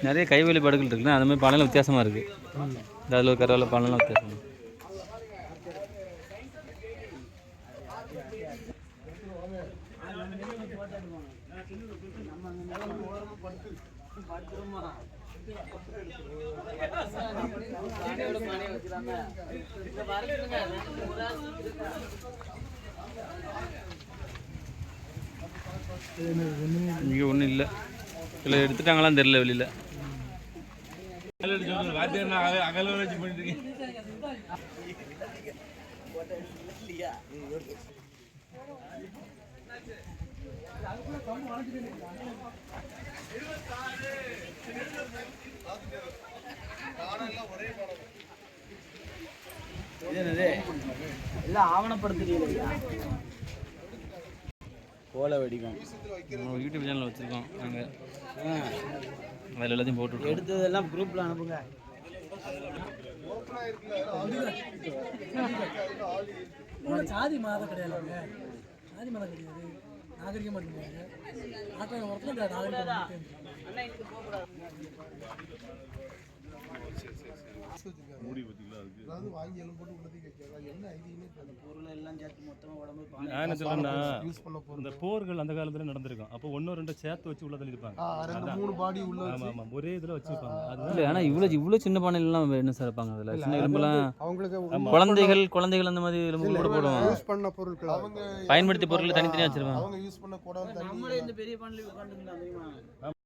நிறைய கைவேலி படகுகள் இருக்குல்ல, அந்த மாதிரி பானைலாம் வித்தியாசமாக இருக்குது. அதில் ஒரு கரவில் பானைலாம் வித்தியாசம். இங்கே ஒன்றும் இல்லை, இல்லை எடுத்துட்டாங்களான்னு தெரியல வெளியில். எல்லாம் ஆவணப்படுத்துறீங்களா? கோலை வெடிக்கும். யூடியூப் சேனல் வச்சுருக்கோம் நாங்கள், அதில் எல்லாத்தையும் போட்டு எடுத்ததெல்லாம் குரூப்பில் அனுப்புங்க. சாதி மதம் கிடையாது, சாதி மதம் கிடையாது, நாகரிகமாக இருக்காங்க. ஆட்டம் ஒருத்தர் நாகரிகம் இந்த போர்கள் அந்த காலத்துல நடந்திருக்கும். அப்போ 1-2 சேர்த்து வச்சு உள்ள தள்ளிருப்பாங்க. ஒரே இதுல வச்சிருப்பாங்க. ஆனா இவ்வளவு சின்ன பானைலாம் என்ன சார் வைப்பாங்க? அதுல சின்ன எலும்புலாம் குழந்தைகள் அந்த மாதிரி எலும்பு கூட போடுவாங்க. பயன்படுத்திய பொருட்கள் தனித்தனியா வச்சிருப்பாங்க. நம்மளே இந்த பெரிய பானையில உட்கார்ந்துக்கலாம்.